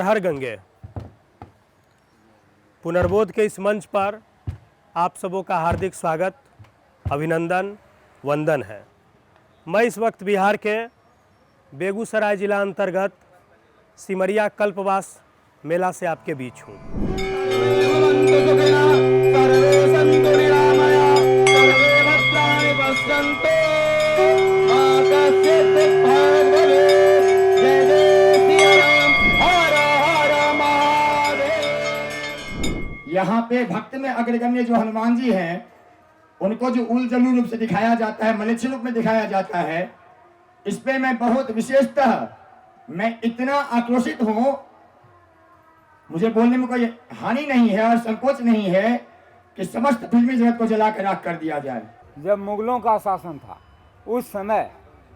हर गंगे पुनर्बोध के इस मंच पर आप सबों का हार्दिक स्वागत, अभिनंदन, वंदन है। मैं इस वक्त बिहार के बेगूसराय जिला अंतर्गत सिमरिया कल्पवास मेला से आपके बीच हूँ। यहाँ पे भक्त में अग्रगण्य जो हनुमान जी हैं, उनको जो उलजलू रूप से दिखाया जाता है, मलेच्छ रूप में दिखाया जाता है, इस पे मैं बहुत विशेषतः मैं इतना आक्रोशित हूँ, मुझे बोलने में कोई हानि नहीं है और संकोच नहीं है कि समस्त फिल्मी जगत को जला कर राख कर दिया जाए। जब मुगलों का शासन था उस समय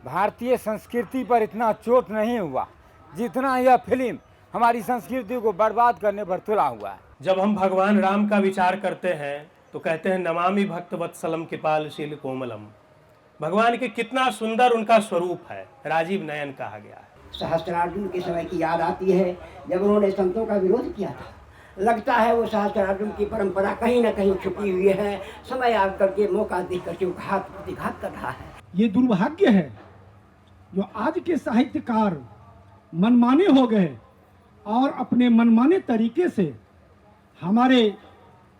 भारतीय संस्कृति पर इतना चोट नहीं हुआ जितना यह फिल्म हमारी संस्कृति को बर्बाद करने पर तुला हुआ है। जब हम भगवान राम का विचार करते हैं तो कहते हैं नमामि भक्त वत्सलम कृपालशील कोमलम। भगवान के कितना सुंदर उनका स्वरूप है, राजीव नयन कहा गया है। सहस्त्रार्जुन के समय की याद आती है जब उन्होंने संतों का विरोध किया था। लगता है वो सहस्त्रार्जुन की परंपरा कहीं न कहीं छुपी हुई है, समय आकर के मौका देख करके घात प्रतिघात कर रहा है। ये दुर्भाग्य है जो आज के साहित्यकार मनमाने हो गए और अपने मनमाने तरीके से हमारे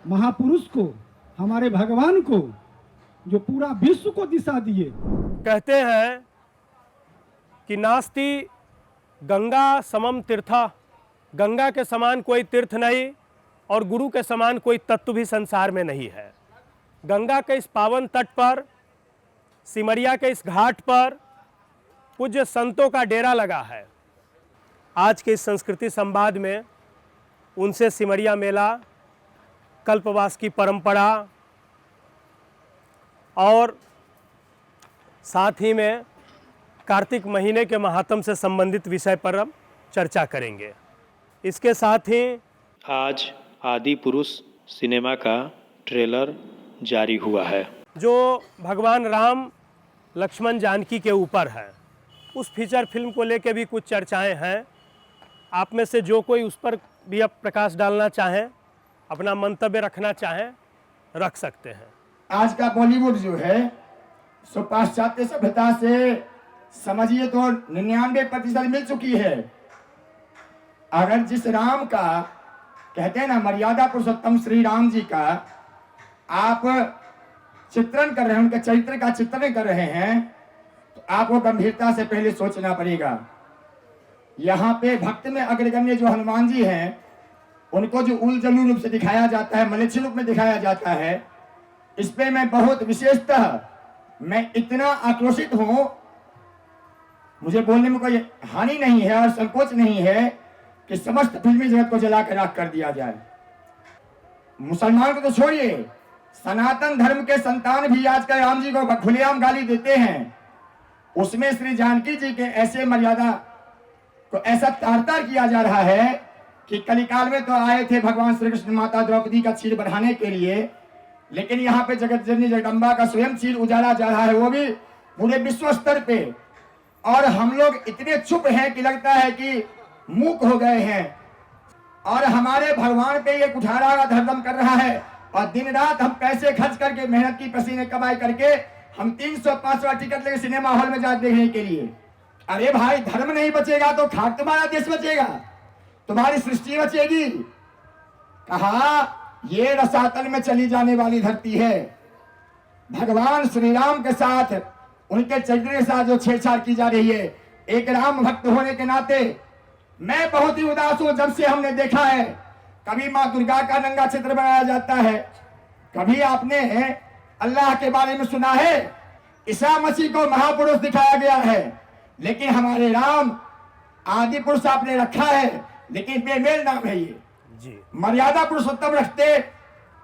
महापुरुष को, हमारे भगवान को, जो पूरा विश्व को दिशा दिए। कहते हैं कि नास्ति गंगा समम तीर्था, गंगा के समान कोई तीर्थ नहीं और गुरु के समान कोई तत्व भी संसार में नहीं है। गंगा के इस पावन तट पर, सिमरिया के इस घाट पर पूज्य संतों का डेरा लगा है। आज के इस संस्कृति संवाद में उनसे सिमरिया मेला, कल्पवास की परंपरा और साथ ही में कार्तिक महीने के महात्म से संबंधित विषय पर हम चर्चा करेंगे। इसके साथ ही आज आदि पुरुष सिनेमा का ट्रेलर जारी हुआ है जो भगवान राम लक्ष्मण जानकी के ऊपर है, उस फीचर फिल्म को लेकर भी कुछ चर्चाएं हैं। आप में से जो कोई उस पर भी अब प्रकाश डालना चाहें, अपना मंतव्य रखना चाहें, रख सकते हैं। आज का बॉलीवुड जो है सो पाश्चात्य सभ्यता से समझिए तो 99% मिल चुकी है। अगर जिस राम का कहते हैं ना, मर्यादा पुरुषोत्तम श्री राम जी का आप चित्रण कर रहे हैं, उनके चरित्र का चित्रण कर रहे हैं, तो आपको गंभीरता से पहले सोचना पड़ेगा। यहाँ पे भक्त में अग्रगण्य जो हनुमान जी हैं, उनको जो उलजलू रूप से दिखाया जाता है, मलेच्छ रूप में दिखाया जाता है, इस पे मैं बहुत विशेषतः मैं इतना आक्रोशित हूँ, मुझे बोलने में कोई हानि नहीं है और संकोच नहीं है कि समस्त फिल्मी जगत को जला कर राख कर दिया जाए। मुसलमान को तो छोड़िए, सनातन धर्म के संतान भी आजकल राम जी को खुलेआम गाली देते हैं। उसमें श्री जानकी जी के ऐसे मर्यादा को ऐसा तार-तार किया जा रहा है कि कलिकाल में तो आए थे भगवान श्री कृष्ण माता द्रौपदी का चीर बढ़ाने के लिए, लेकिन यहाँ पे जगत जननी जगदम्बा का स्वयं चीर उजाड़ा जा रहा है, वो भी पूरे विश्व स्तर पे। और हम लोग इतने चुप हैं कि लगता है कि मूक हो गए हैं। और हमारे भगवान पे ये कुठारा धर्म कर रहा है और दिन रात हम पैसे खर्च करके, मेहनत की पसीने कमाई करके हम 300-500 टिकट लेके सिनेमा हॉल में जाते देखने के लिए। अरे भाई, धर्म नहीं बचेगा तो खाक तुम्हारा देश बचेगा, तुम्हारी सृष्टि बचेगी। कहा ये रसातल में चली जाने वाली धरती है। भगवान श्री राम के साथ, उनके चरित्र के साथ जो छेड़छाड़ की जा रही है, एक राम भक्त होने के नाते मैं बहुत ही उदास हूं। जब से हमने देखा है, कभी माँ दुर्गा का नंगा चित्र बनाया जाता है, कभी आपने अल्लाह के बारे में सुना है, ईसा मसीह को महापुरुष दिखाया गया है, लेकिन हमारे राम आदि पुरुष आपने रखा है, लेकिन बेमेल नाम है ये जी। मर्यादा पुरुषोत्तम रखते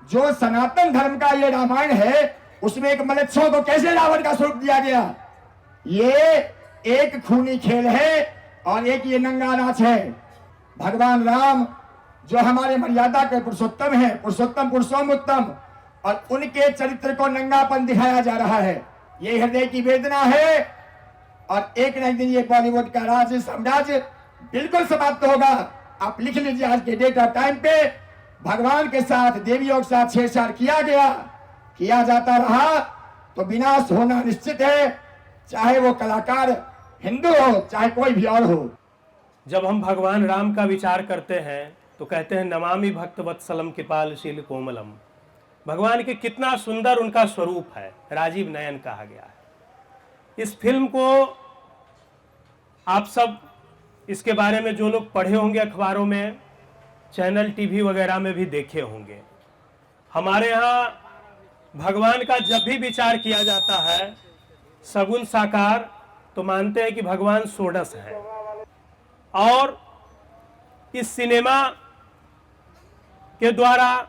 जो सनातन धर्म का ये रामायण है, उसमें एक मलेच्छों को कैसे रावण का स्वरूप दिया गया। ये एक खूनी खेल है और एक ये नंगा नाच है। भगवान राम जो हमारे मर्यादा के पुरुषोत्तम है, पुरुषोत्तम पुरुषोत्तम उत्तम, और उनके चरित्र को नंगापन दिखाया जा रहा है। ये हृदय की वेदना है और एक न एक दिन ये बॉलीवुड का राज्य साम्राज्य बिल्कुल समाप्त होगा। आप लिख लीजिए, आज के डेट ऑफ टाइम पे भगवान के साथ, देवियों के साथ छेड़छाड़ किया जाता रहा तो विनाश होना निश्चित है, चाहे वो कलाकार हिंदू हो चाहे कोई भी और हो। जब हम भगवान राम का विचार करते हैं तो कहते हैं नमामि भक्त वत्सलम कृपालशील कोमलम। भगवान के कितना सुंदर उनका स्वरूप है, राजीव नयन कहा गया है। इस फिल्म को आप सब, इसके बारे में जो लोग पढ़े होंगे अखबारों में, चैनल टीवी वगैरह में भी देखे होंगे। हमारे यहाँ भगवान का जब भी विचार किया जाता है सगुन साकार, तो मानते हैं कि भगवान षोडश है। और इस सिनेमा के द्वारा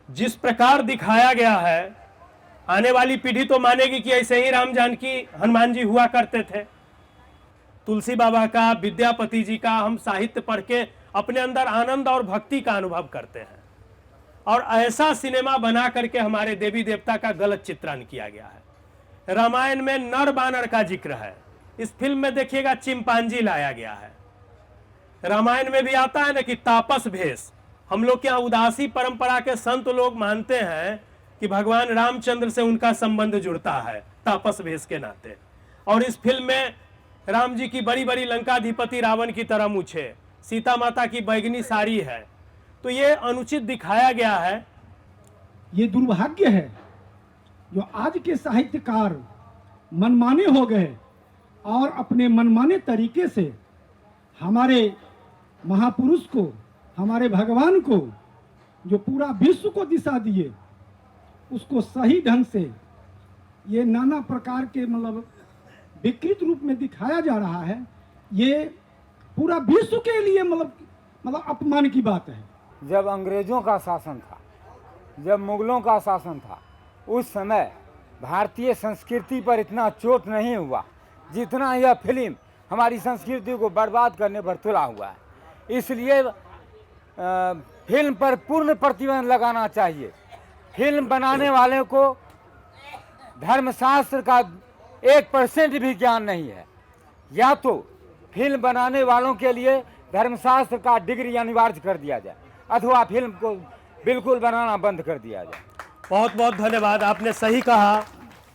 जिस प्रकार दिखाया गया है, आने वाली पीढ़ी तो मानेगी कि ऐसे ही राम जानकी हनुमान जी हुआ करते थे। तुलसी बाबा का, विद्यापति जी का हम साहित्य पढ़ के अपने अंदर आनंद और भक्ति का अनुभव करते हैं, और ऐसा सिनेमा बना करके हमारे देवी देवता का गलत चित्रण किया गया है। रामायण में नर बानर का जिक्र है, इस फिल्म में देखिएगा चिंपांजी लाया गया है। रामायण में भी आता है ना कि तापस भेष। हम लोग के यहाँ उदासी परंपरा के संत लोग मानते हैं कि भगवान रामचंद्र से उनका संबंध जुड़ता है तापस भेष के नाते। और इस फिल्म में राम जी की बड़ी बड़ी लंकाधिपति रावण की तरह मूछे, सीता माता की बैगनी साड़ी है, तो ये अनुचित दिखाया गया है। ये दुर्भाग्य है जो आज के साहित्यकार मनमाने हो गए और अपने मनमाने तरीके से हमारे महापुरुष को, हमारे भगवान को, जो पूरा विश्व को दिशा दिए, उसको सही ढंग से ये नाना प्रकार के मतलब विकृत रूप में दिखाया जा रहा है। ये पूरा विश्व के लिए मतलब अपमान की बात है। जब अंग्रेज़ों का शासन था, जब मुग़लों का शासन था, उस समय भारतीय संस्कृति पर इतना चोट नहीं हुआ जितना यह फिल्म हमारी संस्कृति को बर्बाद करने पर तुला हुआ है। इसलिए फिल्म पर पूर्ण प्रतिबंध लगाना चाहिए। फिल्म बनाने वाले को धर्मशास्त्र का 1% भी ज्ञान नहीं है, या तो फिल्म बनाने वालों के लिए धर्मशास्त्र का डिग्री अनिवार्य कर दिया जाए अथवा फिल्म को बिल्कुल बनाना बंद कर दिया जाए। बहुत बहुत धन्यवाद। आपने सही कहा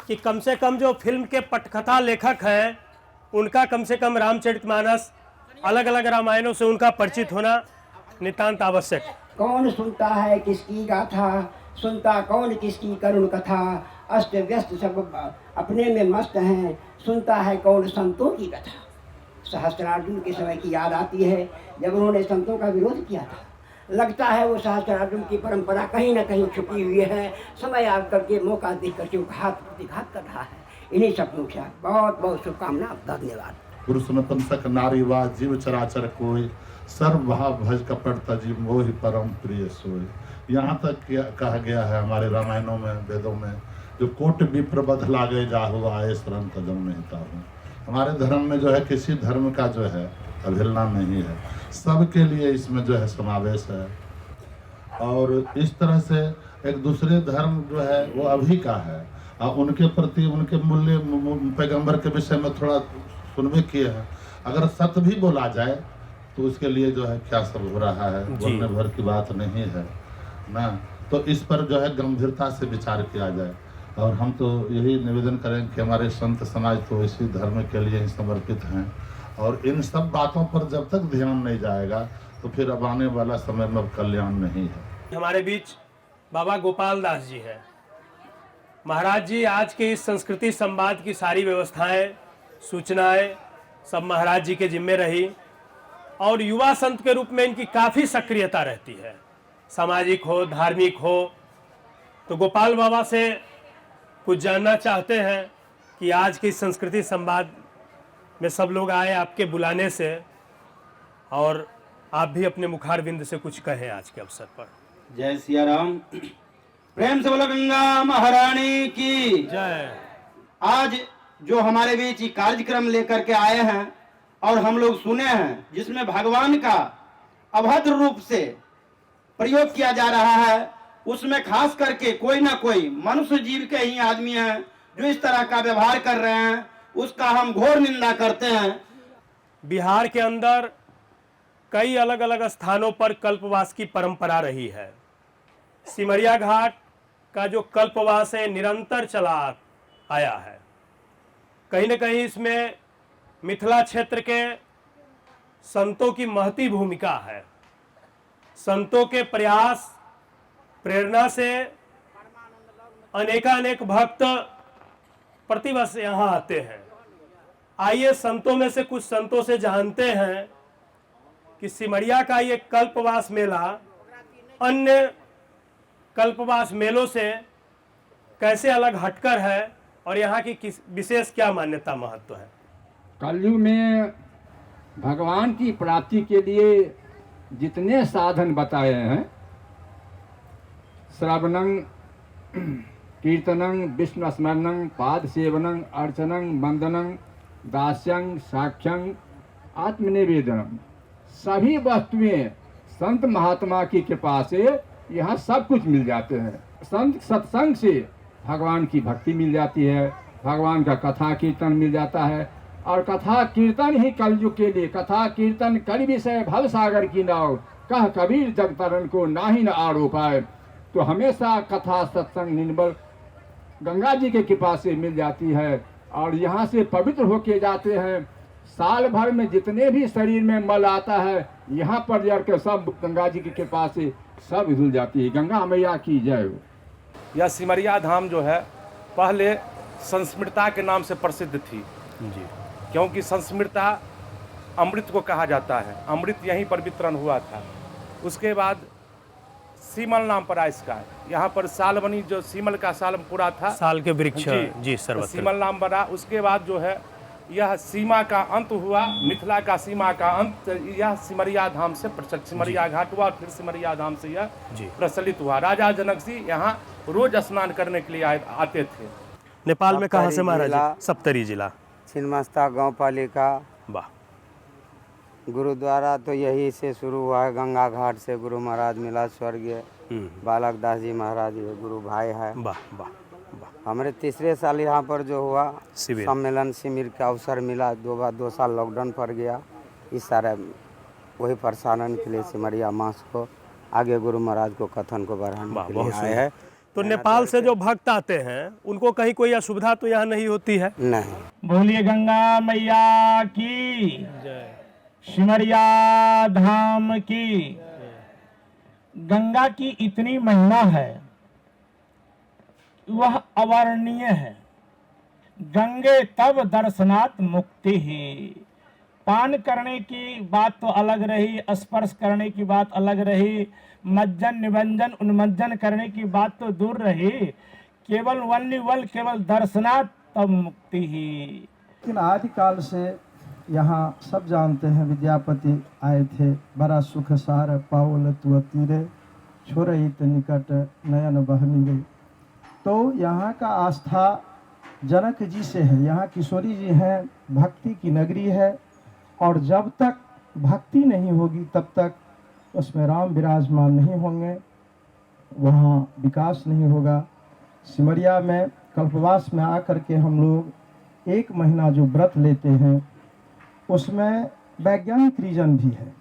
कि कम से कम जो फिल्म के पटकथा लेखक हैं उनका कम से कम रामचरितमानस, अलग अलग रामायणों से उनका परिचित होना नितांत आवश्यक। कौन सुनता है किसकी गाथा, सुनता कौन किसकी करुण कथा, अस्त व्यस्त सब अपने में मस्त हैं, सुनता है कौन संतों की कथा। सहस्त्रार्जुन के समय की याद आती है जब उन्होंने संतों का विरोध किया था। लगता है वो सहस्त्रार्जुन की परंपरा कहीं न कहीं छुपी हुई है, समय आकर के मौका देख करके घात प्रतिघात कर रहा है। इन्हीं शब्दों से बहुत बहुत शुभकामना, धन्यवाद। पुरुष नपुंसक नारी वा जीव चराचर कोई, सर्व भाव भज कपट तजी मोहि परम प्रिय सोई। यहाँ तक कहा गया है हमारे रामायणों में, वेदों में, जो कोट विप्रबध लागे जाहु आए शरण तजम नहीं ताहू। हमारे धर्म में जो है किसी धर्म का जो है अवहेलना नहीं है, सबके लिए इसमें जो है समावेश है। और इस तरह से एक दूसरे धर्म जो है वो अभी का है, और उनके प्रति उनके मूल्य पैगंबर के विषय में थोड़ा सुनवे किए हैं। अगर सत्य भी बोला जाए तो उसके लिए जो है क्या सब हो रहा है, बोलने भर की बात नहीं है ना। तो इस पर जो है गंभीरता से विचार किया जाए। और हम तो यही निवेदन करें कि हमारे संत समाज तो इसी धर्म के लिए ही समर्पित हैं, और इन सब बातों पर जब तक ध्यान नहीं जाएगा तो फिर अब आने वाला समय में कल्याण नहीं है। हमारे बीच बाबा गोपाल दास जी हैं। महाराज जी आज के इस संस्कृति संवाद की सारी व्यवस्थाएं, सूचनाएं सब महाराज जी के जिम्मे रही, और युवा संत के रूप में इनकी काफ़ी सक्रियता रहती है, सामाजिक हो धार्मिक हो। तो गोपाल बाबा से कुछ जानना चाहते हैं कि आज की संस्कृति संवाद में सब लोग आए आपके बुलाने से, और आप भी अपने मुखारविंद से कुछ कहें आज के अवसर पर। जय सिया राम। प्रेम से बोलो गंगा महारानी की जय। आज जो हमारे बीच ये कार्यक्रम लेकर के आए हैं और हम लोग सुने हैं, जिसमें भगवान का अभद्र रूप से प्रयोग किया जा रहा है, उसमें खास करके कोई ना कोई मनुष्य जीव के ही आदमी हैं जो इस तरह का व्यवहार कर रहे हैं, उसका हम घोर निंदा करते हैं। बिहार के अंदर कई अलग अलग स्थानों पर कल्पवास की परंपरा रही है। सिमरिया घाट का जो कल्पवास है निरंतर चला आया है। कहीं न कहीं इसमें मिथिला क्षेत्र के संतों की महती भूमिका है। संतों के प्रयास प्रेरणा से अनेकानेक भक्त प्रतिवर्ष यहाँ आते हैं। आइए संतों में से कुछ संतों से जानते हैं कि सिमरिया का ये कल्पवास मेला अन्य कल्पवास मेलों से कैसे अलग हटकर है और यहाँ की किस विशेष क्या मान्यता महत्व है। कलयुग में भगवान की प्राप्ति के लिए जितने साधन बताए हैं, श्रवणं, कीर्तनं, विष्णु स्मरणं, पाद सेवनं, अर्चनं, वंदनं, दास्यं, साक्ष्यं, आत्मनिवेदनम, सभी वस्तुएं संत महात्मा की कृपा से यहाँ सब कुछ मिल जाते हैं। संत सत्संग से भगवान की भक्ति मिल जाती है, भगवान का कथा कीर्तन मिल जाता है। और कथा कीर्तन ही कलयुग के लिए, कथा कीर्तन कर विषय भव सागर की नाव, कह कबीर जग तरन को नाही न आड़ो पाए। तो हमेशा कथा सत्संग निर्मल गंगा जी के कृपा से मिल जाती है और यहाँ से पवित्र होके जाते हैं। साल भर में जितने भी शरीर में मल आता है यहाँ पर जाकर सब गंगा जी की कृपा से सब धुल जाती है। गंगा मैया की जय हो। यह सिमरिया धाम जो है पहले संस्मृता के नाम से प्रसिद्ध थी जी, क्योंकि संस्मृता अमृत को कहा जाता है। अमृत यहीं पर वितरण हुआ था। उसके बाद सीमल नाम पड़ा इसका। यहाँ पर साल बनी, जो सीमल का साल पूरा था, साल के वृक्ष जी तो सर्वत्र सीमल नाम बना। उसके बाद जो है यह सीमा का अंत हुआ, मिथिला का सीमा का अंत यह सिमरिया धाम से प्रचलित, सिमरिया घाट हुआ और फिर सिमरिया धाम से यह प्रचलित हुआ। राजा जनक सिंह यहाँ रोज स्नान करने के लिए आते थे। नेपाल में कहाँ से सप्तरी महाराज? जिला। सप्तरी जिला। छिन्नमस्ता गांव पालिका। वाह। गुरुद्वारा तो यही से शुरू हुआ है, गंगा घाट से गुरु महाराज मिला स्वर्गीय बालक दास जी महाराज, ये गुरु भाई है। वाह वाह। हमारे तीसरे साल यहाँ पर जो हुआ शिविर सम्मेलन शिविर का अवसर मिला। 2 साल लॉकडाउन पड़ गया। इस सारे वही प्रसारण के लिए सिमरिया मास को आगे गुरु महाराज को कथन को बढ़ाने के लिए आए हैं। तो नेपाल से जो भक्त आते हैं उनको कहीं कोई असुविधा तो यहाँ नहीं होती है? नहीं। बोलिए गंगा मैया की जय। सिमरिया धाम की। गंगा की इतनी महिमा है, वह अवर्णनीय है। गंगे तब दर्शनात् मुक्ति ही। पान करने की बात तो अलग रही, स्पर्श करने की बात अलग रही, मज्जन निबंजन उन्मज्जन करने की बात तो दूर रही, केवल वल्लीवल केवल दर्शनात् तब मुक्ति ही। लेकिन आदिकाल से यहाँ सब जानते हैं विद्यापति आए थे। बड़ा सुख सार पावल तुअ तीरे, छोरहित निकट नयन बहनी। तो यहाँ का आस्था जनक जी से है। यहाँ किशोरी जी हैं, भक्ति की नगरी है और जब तक भक्ति नहीं होगी तब तक उसमें राम विराजमान नहीं होंगे, वहाँ विकास नहीं होगा। सिमरिया में कल्पवास में आकर के हम लोग 1 महीना जो व्रत लेते हैं उसमें वैज्ञानिक रीजन भी है।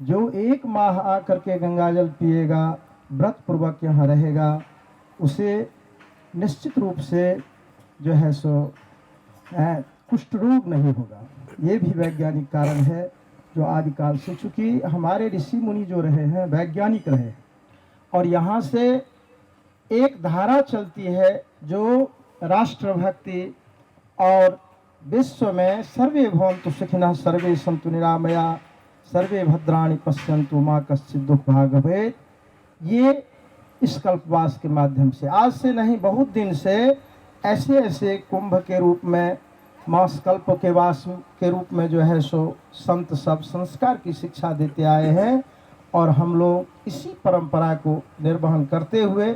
जो 1 माह आकर के गंगाजल पिएगा, व्रत पूर्वक यहाँ रहेगा, उसे निश्चित रूप से जो है सो कुष्ठ रोग नहीं होगा। ये भी वैज्ञानिक कारण है जो आदिकाल से, चूँकि हमारे ऋषि मुनि जो रहे हैं वैज्ञानिक रहे हैं और यहाँ से एक धारा चलती है जो राष्ट्रभक्ति और विश्व में सर्वे भवन्तु सुखिनः सर्वे सन्तु निरामया सर्वे भद्राणि पश्यन्तु मा कश्चित् दुःख भाग् भवेत्। ये इस कल्पवास के माध्यम से, आज से नहीं बहुत दिन से ऐसे ऐसे कुंभ के रूप में, मास कल्प के वास के रूप में जो है सो संत सब संस्कार की शिक्षा देते आए हैं और हम लोग इसी परंपरा को निर्वहन करते हुए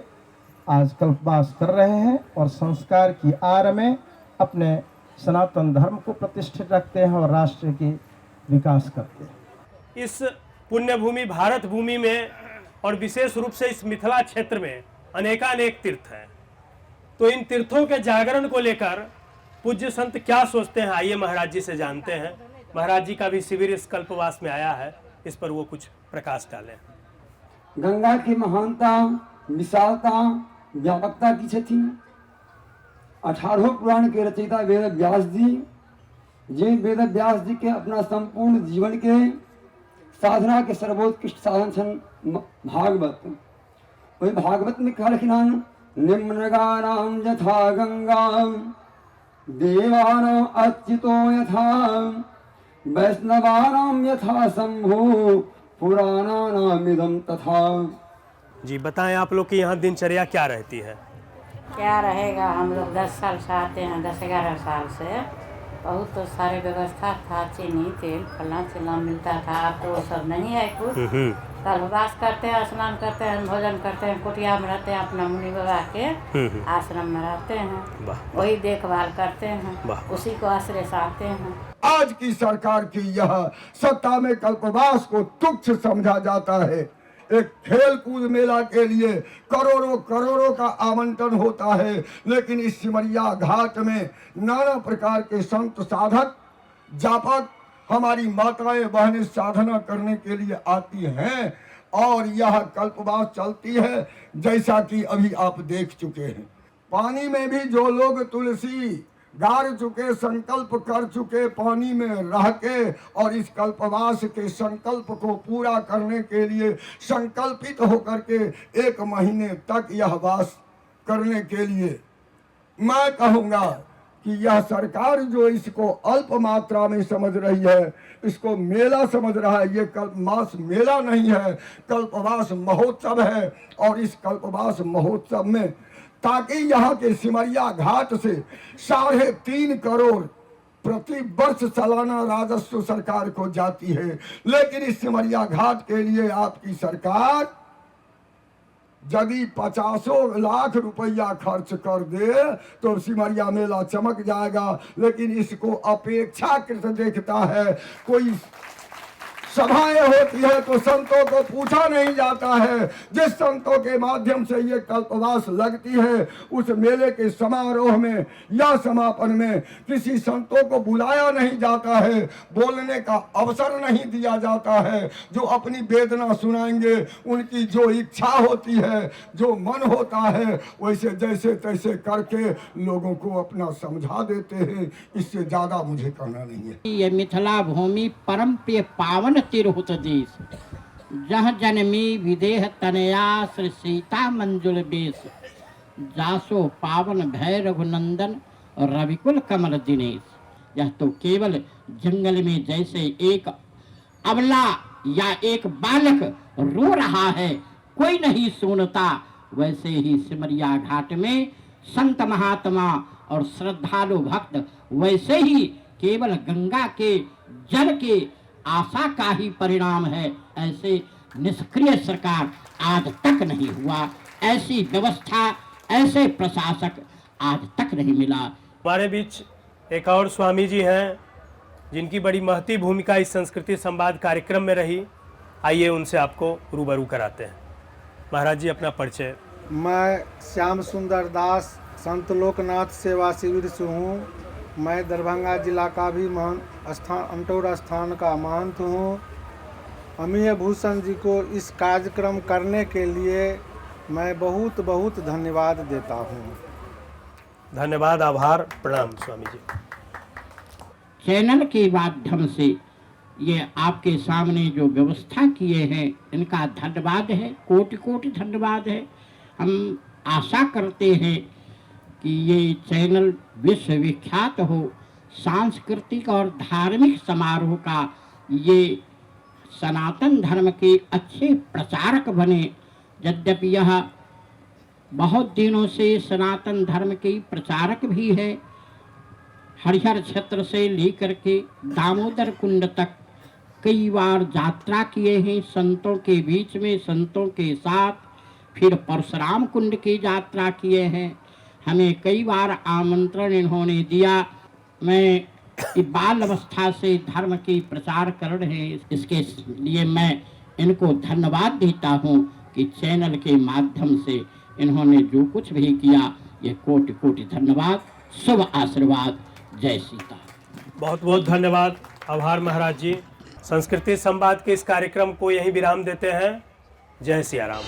आज कल्पवास कर रहे हैं और संस्कार की आड़ में अपने सनातन धर्म को प्रतिष्ठित रखते हैं और राष्ट्र की विकास करते हैं। इस पुण्य भूमि भारत भूमि में और विशेष रूप से इस मिथिला क्षेत्र में अनेकानेक तीर्थ हैं। तो इन तीर्थों के जागरण को लेकर पूज्य संत क्या सोचते हैं, आइए महाराज जी से जानते हैं। महाराज जी का भी शिविर इस कल्पवास में आया है। इस पर वो कुछ प्रकाश डालें। गंगा की महानता, विशालता, व्यापकता की थी। 18 पुराण के रचयिता वेद व्यास जी, जिन वेद व्यास जी के अपना संपूर्ण जीवन के साधना के सर्वोत्कृष्ट साधन छन भागवत। वही भागवत में कहा लिखना, निम्नगानाम यथा गंगा देवानाम अच्युतो यथा वैष्णवानाम यथा शंभु पुराणानाम इदं तथा। जी बताएं, आप लोग की यहाँ दिनचर्या क्या रहती है? क्या रहेगा, हम लोग 10 साल से आते हैं, 10-11 साल से। बहुत तो सारे व्यवस्था था, चीनी तेल फला चिल्ला मिलता था। अब तो वो सब नहीं है कुछ। कल्पवास करते हैं, स्नान करते हैं, भोजन करते हैं, कुटिया में रहते हैं, अपना मुनि बाबा के आश्रम में रहते हैं, वही देखभाल करते हैं, उसी को आश्रय से आते हैं। आज की सरकार की यह सत्ता में कल्पवास को तुच्छ समझा जाता है। एक खेल कूद मेला के लिए करोड़ों करोड़ों का आमंत्रण होता है, लेकिन इस सिमरिया घाट में नाना प्रकार के संत साधक जापक हमारी माताएं बहनें साधना करने के लिए आती हैं और यह कल्पवास चलती है, जैसा कि अभी आप देख चुके हैं। पानी में भी जो लोग तुलसी गाड़ चुके, संकल्प कर चुके, पानी में रह के और इस कल्पवास के संकल्प को पूरा करने के लिए संकल्पित होकर के 1 महीने तक यह वास करने के लिए, मैं कहूँगा कि यह सरकार जो इसको अल्प मात्रा में समझ रही है, इसको मेला समझ रहा है। ये कल्पवास मेला नहीं है, कल्पवास महोत्सव है। और इस कल्पवास महोत्सव में ताकि यहाँ के सिमरिया घाट से 3.5 करोड़ प्रति वर्ष सालाना राजस्व सरकार को जाती है, लेकिन इस सिमरिया घाट के लिए आपकी सरकार यदि 50 लाख रुपया खर्च कर दे तो सिमरिया मेला चमक जाएगा, लेकिन इसको अपेक्षाकृत देखता है। कोई सभाएं होती है तो संतों को पूछा नहीं जाता है। जिस संतों के माध्यम से ये कल्पवास लगती है, उस मेले के समारोह में या समापन में किसी संतों को बुलाया नहीं जाता है, बोलने का अवसर नहीं दिया जाता है। जो अपनी वेदना सुनाएंगे, उनकी जो इच्छा होती है, जो मन होता है, वैसे जैसे तैसे करके लोगों को अपना समझा देते हैं। इससे ज्यादा मुझे कहना नहीं है। ये मिथिला भूमि परम प्रिय पावन तिरहुत देश, जह जन्मी विदेह तनया श्री सीता मंजुल बेश, जासो पावन भय रघुनंदन रविकुल कमल दिनेश। यह तो केवल जंगल में जैसे एक अबला या एक बालक रो रहा है, कोई नहीं सुनता, वैसे ही सिमरिया घाट में संत महात्मा और श्रद्धालु भक्त वैसे ही केवल गंगा के जल के आशा का ही परिणाम है। ऐसे निष्क्रिय सरकार आज तक नहीं हुआ, ऐसी व्यवस्था, ऐसे प्रशासक आज तक नहीं मिला। हमारे बीच एक और स्वामी जी हैं जिनकी बड़ी महती भूमिका इस संस्कृति संवाद कार्यक्रम में रही। आइए उनसे आपको रूबरू कराते हैं। महाराज जी, अपना परिचय। मैं श्याम सुंदर दास संत लोकनाथ सेवा शिविर से हूँ। मैं दरभंगा जिला का भी अंटौर स्थान का महंत हूँ। अमीय भूषण जी को इस कार्यक्रम करने के लिए मैं बहुत बहुत धन्यवाद देता हूँ। धन्यवाद, आभार, प्रणाम स्वामी जी। चैनल के माध्यम से ये आपके सामने जो व्यवस्था किए हैं, इनका धन्यवाद है, कोटि कोटि धन्यवाद है। हम आशा करते हैं कि ये चैनल विश्वविख्यात हो, सांस्कृतिक और धार्मिक समारोह का ये सनातन धर्म के अच्छे प्रचारक बने। यद्यपि यह बहुत दिनों से सनातन धर्म के प्रचारक भी है। हरिहर क्षेत्र से लेकर के दामोदर कुंड तक कई बार यात्रा किए हैं संतों के बीच में, संतों के साथ। फिर परशुराम कुंड की यात्रा किए हैं। हमें कई बार आमंत्रण इन्होंने दिया। मैं बाल अवस्था से धर्म की प्रचार कर रहे हैं, इसके लिए मैं इनको धन्यवाद देता हूँ कि चैनल के माध्यम से इन्होंने जो कुछ भी किया, ये कोटि कोटि धन्यवाद, शुभ आशीर्वाद। जय सीता। बहुत बहुत धन्यवाद, आभार महाराज जी। संस्कृति संवाद के इस कार्यक्रम को यहीं विराम देते हैं। जय सिया राम।